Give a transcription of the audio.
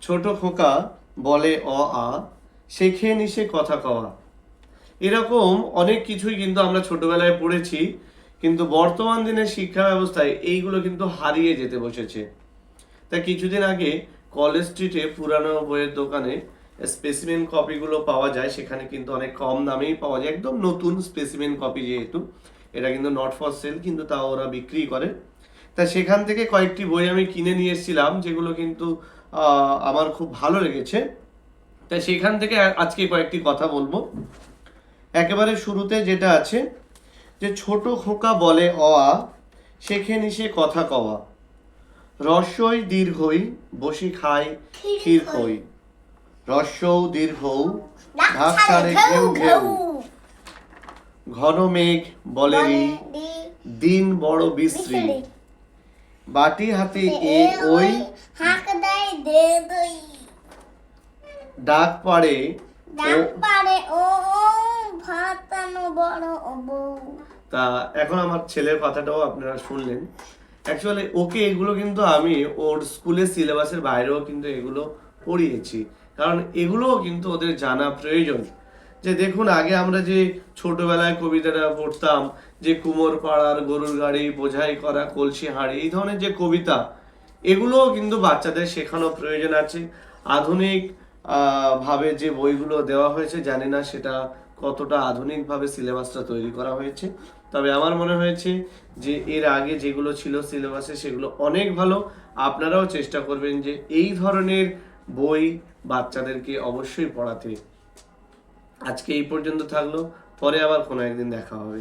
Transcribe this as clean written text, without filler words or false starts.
ছোট খোকা বলে অ আ, শেখে নিশে কথা কওয়া। এরকম অনেক কিছুই কিন্তু আমরা ছোটবেলায় পড়েছি, কিন্তু বর্তমান দিনের শিক্ষা ব্যবস্থায় এইগুলো কিন্তু হারিয়ে যেতে বসেছে। তাই কিছুদিন আগে কলেজ স্ট্রিটে পুরানো বইয়ের দোকানে স্পেসিমেন কপিগুলো পাওয়া যায়, সেখানে কিন্তু অনেক কম দামেই পাওয়া যায়, একদম নতুন স্পেসিমেন কপি। যেহেতু এটা কিন্তু নট ফর সেল, কিন্তু তাও ওরা বিক্রি করে। তাই সেখান থেকে কয়েকটি বই আমি কিনে নিয়ে এসেছিলাম, যেগুলো কিন্তু আমার খুব ভালো লেগেছে। তাই সেখান থেকে আজকে কয়েকটি কথা বলবো। একেবারে শুরুতে যেটা আছে, যে ছোট খোকা বলে অ আ, শেখে নিশে কথা কওয়া। রস্যই দীর্ঘই বসি খায় ক্ষীর খই। রস্যৌ দীর্ঘৌ ঢাক ছাড়ে ঘেউ ঘেউ। ঘন মেঘ বলে রি, দিন বড় বিশ্রী। বাটি হাতে এ ওই, ডাক পাড়ে ও। তা এখন আমার ছেলের কথাটাও আপনারা শুনলেন। অ্যাকচুয়ালি ওকে এগুলো কিন্তু আমি ওর স্কুলের সিলেবাসের বাইরেও কিন্তু এগুলো পড়িয়েছি, কারণ এগুলোও কিন্তু ওদের জানা প্রয়োজন। যে দেখুন, আগে আমরা যে ছোটবেলায় কবিতাটা পড়তাম, যে কুমোর পাড়ার গরুর গাড়ি, বোঝাই করা কলসি হাঁড়ি, এই ধরনের যে কবিতা, এগুলোও কিন্তু বাচ্চাদের শেখানো প্রয়োজন আছে। আধুনিক ভাবে যে বইগুলো দেওয়া হয়েছে, জানি না সেটা কতটা আধুনিকভাবে সিলেবাসটা তৈরি করা হয়েছে, তবে আমার মনে হয়েছে যে এর আগে যেগুলো ছিল সিলেবাসে সেগুলো অনেক ভালো। আপনারাও চেষ্টা করবেন যে এই ধরনের বই বাচ্চাদেরকে অবশ্যই পড়াতে। আজকে এই পর্যন্ত থাকলো, পরে আবার কোনো একদিন দেখা হবে।